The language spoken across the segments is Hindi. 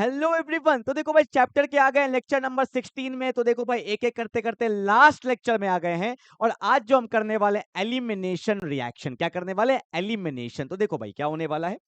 Hello everyone. तो देखो भाई चैप्टर के आ गए लेक्चर नंबर 16 में। तो देखो भाई एक एक करते करते लास्ट लेक्चर में आ गए हैं और आज जो हम करने वाले एलिमिनेशन रिएक्शन, क्या करने वाले एलिमिनेशन। तो देखो भाई क्या होने वाला है,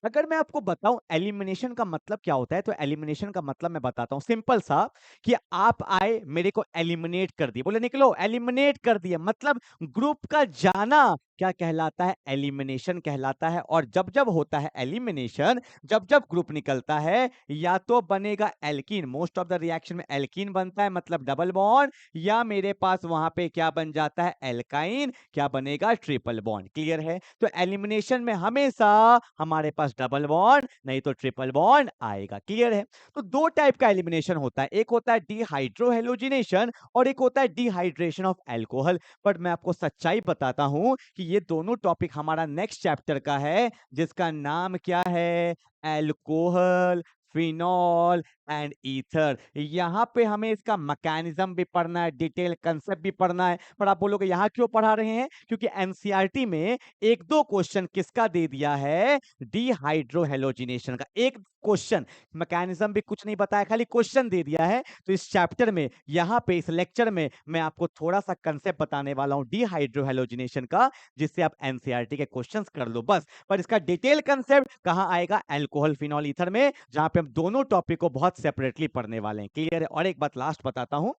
अगर मैं आपको बताऊं एलिमिनेशन का मतलब क्या होता है, तो एलिमिनेशन का मतलब मैं बताता हूं सिंपल सा कि आप आए मेरे को एलिमिनेट कर दिए, बोले निकलो एलिमिनेट कर दिए, मतलब ग्रुप का जाना क्या कहलाता है, एलिमिनेशन कहलाता है। और जब जब होता है एलिमिनेशन, जब जब ग्रुप निकलता है, या तो बनेगा alkene, most of the reaction में एल्कीन बनता है मतलब डबल बॉन्ड, या मेरे पास वहां पे क्या बन जाता है एल्काइन, क्या बनेगा ट्रिपल बॉन्ड। क्लियर है। तो एलिमिनेशन में हमेशा हमारे पास डबल बॉन्ड नहीं तो ट्रिपल बॉन्ड आएगा। क्लियर है। तो दो टाइप का एलिमिनेशन होता है, एक होता है डिहाइड्रोहेलोजिनेशन और एक होता है डिहाइड्रेशन ऑफ अल्कोहल। बट मैं आपको सच्चाई बताता हूं कि ये दोनों टॉपिक हमारा नेक्स्ट चैप्टर का है, जिसका नाम क्या है, अल्कोहल, फिनॉल एंड ईथर। यहां पे हमें इसका मैकेनिज्म भी पढ़ना है, डिटेल कंसेप्ट भी पढ़ना है। पर आप बोलोगे यहां क्यों पढ़ा रहे हैं, क्योंकि एनसीईआरटी में एक दो क्वेश्चन किसका दे दिया है, डिहाइड्रोहेलोजिनेशन का एक क्वेश्चन, मैकेनिज्म भी कुछ नहीं बताया, खाली क्वेश्चन दे दिया है। तो इस चैप्टर में यहां पे इस लेक्चर में मैं आपको थोड़ा सा कंसेप्ट बताने वाला हूं डिहाइड्रोहेलोजिनेशन का, जिससे आप एनसीईआरटी के क्वेश्चंस कर लो बस। पर इसका डिटेल कंसेप्ट कहां आएगा, अल्कोहल फिनॉल ईथर में, जहां पे हम दोनों टॉपिक को बहुत सेपरेटली पढ़ने वाले हैं। क्लियर है। और एक बात लास्ट बताता हूं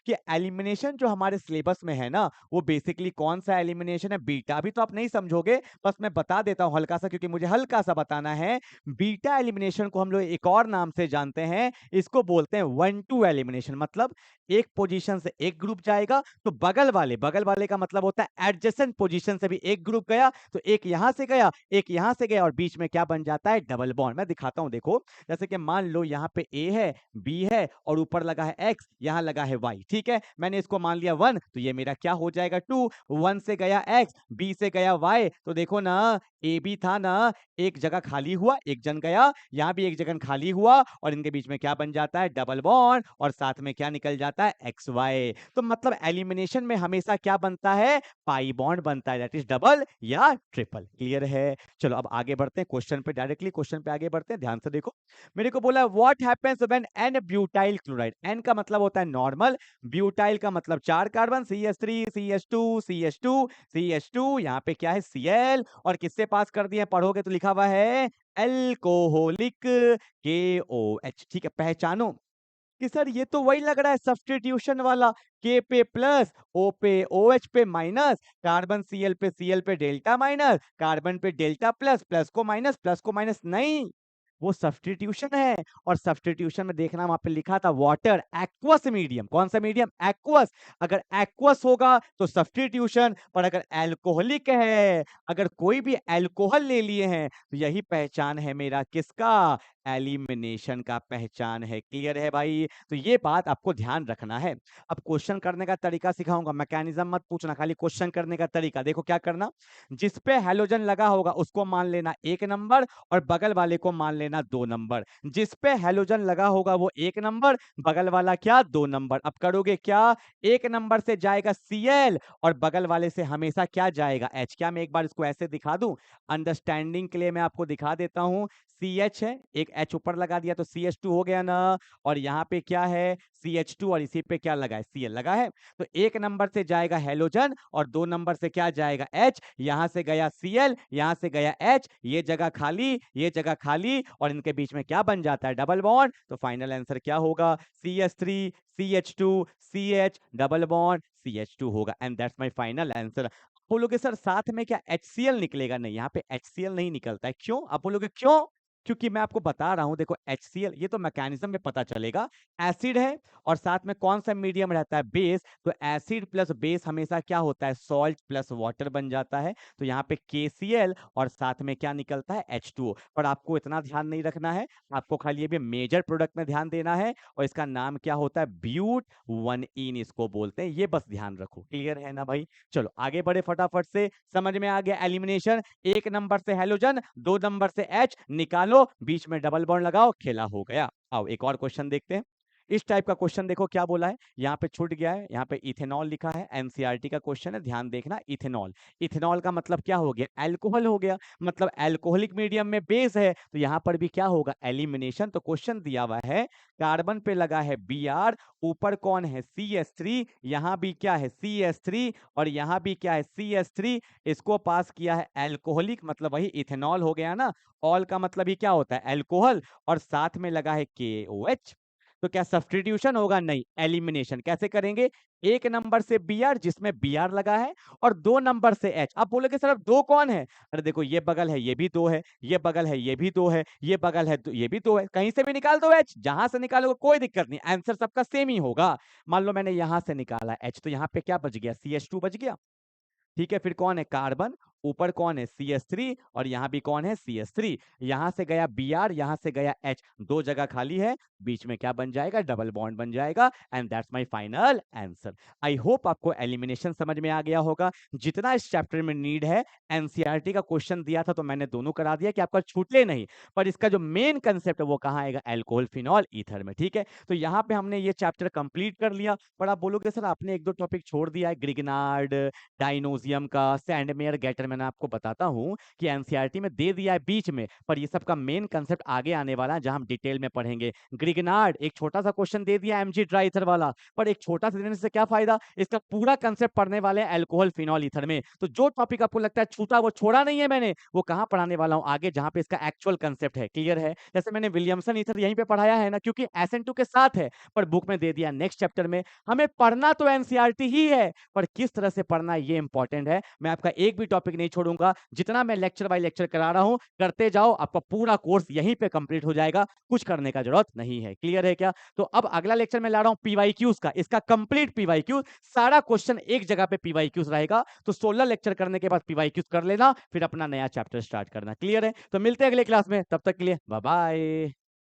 कि एलिमिनेशन जो हमारे सिलेबस में है ना, वो बेसिकली कौन सा एलिमिनेशन है, बीटा। अभी तो आप नहीं समझोगे, बस मैं बता देता हूं हल्का सा, क्योंकि मुझे हल्का सा बताना है। बीटा एलिमिनेशन को हम लोग एक और नाम से जानते हैं, इसको बोलते हैं 1-2 एलिमिनेशन। मतलब एक पोजीशन से एक ग्रुप जाएगा तो बगल वाले का मतलब होता है एडजेसेंट पोजीशन से भी एक ग्रुप गया, तो एक यहां से गया एक यहां से गया और बीच में क्या बन जाता है, डबल बॉन्ड। मैं दिखाता हूं, देखो जैसे कि मान लो यहाँ पे ए है, बी है और ऊपर लगा है एक्स, यहाँ लगा है वाई। ठीक है, मैंने इसको मान लिया 1, तो ये मेरा क्या हो जाएगा 2। 1 से गया एक्स, बी से गया वाई, तो देखो ना ए बी था ना, एक जगह खाली हुआ, एक जन गया, यहाँ भी एक जगह खाली हुआ और इनके बीच में क्या बन जाता है, डबल बॉन्ड, और साथ में क्या निकल जाता है, एक्स वाई। तो मतलब एलिमिनेशन में हमेशा क्या बनता है, पाई बॉन्ड बनता है, दैट इज डबल या ट्रिपल। क्लियर है। चलो अब आगे बढ़ते हैं क्वेश्चन पे, डायरेक्टली क्वेश्चन पे आगे बढ़ते हैं। ध्यान से देखो, मेरे को बोला what happens when N butyl chloride. N का मतलब होता है नॉर्मल, ब्यूटाइल का मतलब 4 carbon, CH3 CH2 CH2 CH2, यहाँ पे क्या है Cl, और किससे पास कर दिए, पढ़ोगे तो लिखा हुआ है अल्कोहलिक KOH। ठीक है, पहचानो कि सर ये तो वही लग रहा है सब्स्टिट्यूशन वाला, के पे प्लस, ओ पे OH पे माइनस, कार्बन Cl पे डेल्टा माइनस, कार्बन पे डेल्टा प्लस, प्लस को माइनस नहीं, वो सब्स्टिट्यूशन है। और सब्स्टिट्यूशन में देखना वहां पे लिखा था वाटर एक्वस मीडियम, कौन सा मीडियम, एक्वस। अगर एक्वस होगा तो सब्स्टिट्यूशन, पर अगर अल्कोहलिक है, अगर कोई भी अल्कोहल ले लिए हैं, तो यही पहचान है मेरा किसका, एलिमिनेशन का पहचान है। क्लियर है भाई। तो ये बात आपको ध्यान रखना है। अब क्वेश्चन करने का तरीका सिखाऊंगा, मैकेनिज्म मत पूछना, खाली क्वेश्चन करने का तरीका। देखो क्या करना, जिस पे हेलोजन लगा होगा उसको मान लेना 1 नंबर और बगल वाले को मान लेना 2 नंबर। जिस पे हेलोजन लगा होगा वो 1 नंबर, बगल वाला क्या 2 नंबर। अब करोगे क्या, 1 नंबर से जाएगा Cl और बगल वाले से हमेशा क्या जाएगा H। क्या मैं एक बार इसको ऐसे दिखा दूं, अंडरस्टैंडिंग के लिए मैं आपको दिखा देता हूं। CH है, एक H ऊपर लगा दिया तो CH2 हो गया ना, और यहाँ पे क्या है CH2 और इसी पे क्या लगा है, Cl लगा है। तो 1 नंबर से जाएगा हेलोजन और 2 नंबर से क्या जाएगा H, यहां से गया Cl, यहां से गया H, ये जगह खाली, ये जगह खाली, और इनके बीच में क्या बन जाता है, डबल बॉन्ड। तो फाइनल आंसर क्या होगा, CH3 CH2 CH double bond CH2 होगा, and that's my final answer. बोलोगे सर साथ में क्या HCl निकलेगा, नहीं, यहाँ पे HCl नहीं निकलता है। क्यों, आप बोलोगे क्यों, क्योंकि मैं आपको बता रहा हूं, देखो HCl ये तो मैकेनिज्म में पता चलेगा, एसिड है और साथ में कौन सा मीडियम रहता है, बेस। तो एसिड प्लस बेस हमेशा क्या होता है, सॉल्ट प्लस वाटर बन जाता है। तो यहाँ पे KCl और साथ में क्या निकलता है, H2O। पर आपको इतना ध्यान नहीं रखना है, आपको खाली ये भी मेजर प्रोडक्ट में ध्यान देना है, और इसका नाम क्या होता है, ब्यूट 1इन इसको बोलते हैं, ये बस ध्यान रखो। क्लियर है ना भाई। चलो आगे बढ़े फटाफट से, समझ में आ गया एलिमिनेशन। 1 नंबर से हेलोजन, 2 नंबर से H निकालो, बीच में डबल बॉन्ड लगाओ, खेला हो गया। आओ एक और क्वेश्चन देखते हैं। इस टाइप का क्वेश्चन देखो क्या बोला है, यहाँ पे छूट गया है, यहाँ पे इथेनॉल लिखा है, एनसीईआरटी का क्वेश्चन है, ध्यान देखना। इथेनॉल, इथेनॉल का मतलब क्या हो गया, एल्कोहल हो गया, मतलब एल्कोहलिक मीडियम में बेस है, तो यहाँ पर भी क्या होगा, एलिमिनेशन। तो क्वेश्चन दिया हुआ है, कार्बन पे लगा है Br, ऊपर कौन है CH3, यहाँ भी क्या है CH3, और यहाँ भी क्या है CH3, इसको पास किया है एल्कोहलिक, मतलब वही इथेनॉल हो गया ना। ऑल का मतलब ही क्या होता है, एल्कोहल, और साथ में लगा है KOH। तो क्या सब्स्टिट्यूशन होगा, नहीं, एलिमिनेशन। कैसे करेंगे, एक नंबर से Br जिसमें Br लगा है, और 2 नंबर से H। अब बोलोगे सर अब 2 कौन है, अरे देखो ये बगल है ये भी 2 है, ये बगल है ये भी 2 है, ये बगल है ये भी 2 है, कहीं से भी निकाल दो H, जहां से निकालोगे कोई दिक्कत नहीं, आंसर सबका सेम ही होगा। मान लो मैंने यहां से निकाला H, तो यहाँ पे क्या बच गया, CH2 बच गया, ठीक है। फिर कौन है कार्बन, ऊपर कौन है CH3, और यहाँ भी कौन है CH3, यहाँ से गया Br, यहाँ से गया H, 2 जगह खाली है, बीच में क्या बन जाएगा, डबल बॉन्ड बन जाएगा, and that's my final answer. I hope आपको एलिमिनेशन समझ में आ गया होगा। जितना इस चैप्टर में नीड है, एनसीईआरटी का क्वेश्चन दिया था तो मैंने दोनों करा दिया कि आपका छूटे नहीं, पर इसका जो मेन कंसेप्ट है वो कहाँ आएगा, एल्कोहल फिनॉल ईथर में, ठीक है। तो यहाँ पे हमने ये चैप्टर कंप्लीट कर लिया। पर आप बोलोगे सर आपने 1-2 टॉपिक छोड़ दिया है, ग्रिग्नार्ड, डायनोजियम का, सैंडमेयर, गेटर, मैंने आपको बताता हूं कि एनसीईआरटी में दे दिया है बीच में, पर ये सब का मेन कंसेप्ट आगे आने वाला है, जहां हम डिटेल में पढ़ेंगे। ग्रिग्नार्ड एक छोटा सा क्वेश्चन दे दिया एमजी ड्राई ईथर वाला, पर एक छोटा सा देने से क्या फायदा, इसका पूरा कंसेप्ट पढ़ने वाले हैं एल्कोहल फिनॉल ईथर में। तो जो टॉपिक आपको लगता है छूटा, वो छोड़ा नहीं है मैंने, वो कहां पढ़ाने वाला हूं आगे, जहां पे इसका एक्चुअल कंसेप्ट है, क्लियर है। जैसे मैंने विलियमसन ईथर यहीं पे पढ़ाया है ना, क्योंकि SN2 के साथ है, पर बुक में दे दिया नेक्स्ट चैप्टर में। हमें पढ़ना तो एनसीईआरटी ही है, पर किस तरह से पढ़ना ये इंपॉर्टेंट है। मैं आपका एक भी टॉपिक नहीं छोड़ूंगा, जितना मैं लेक्चर बाय लेक्चर करा रहा हूं करते जाओ, आपका पूरा कोर्स यहीं पे कंप्लीट हो जाएगा, कुछ करने का जरूरत नहीं है, क्लियर है क्या। तो अब अगला लेक्चर मैं ला रहा हूं पीवाईक्यूज का, इसका कंप्लीट पीवाईक्यू, सारा क्वेश्चन एक जगह पे पीवाईक्यूज रहेगा। तो 16 लेक्चर करने के बाद पीवाईक्यूज कर लेना, फिर अपना नया चैप्टर स्टार्ट करना, क्लियर है। तो मिलते हैं अगले क्लास में, तब तक के लिए बाय बाय।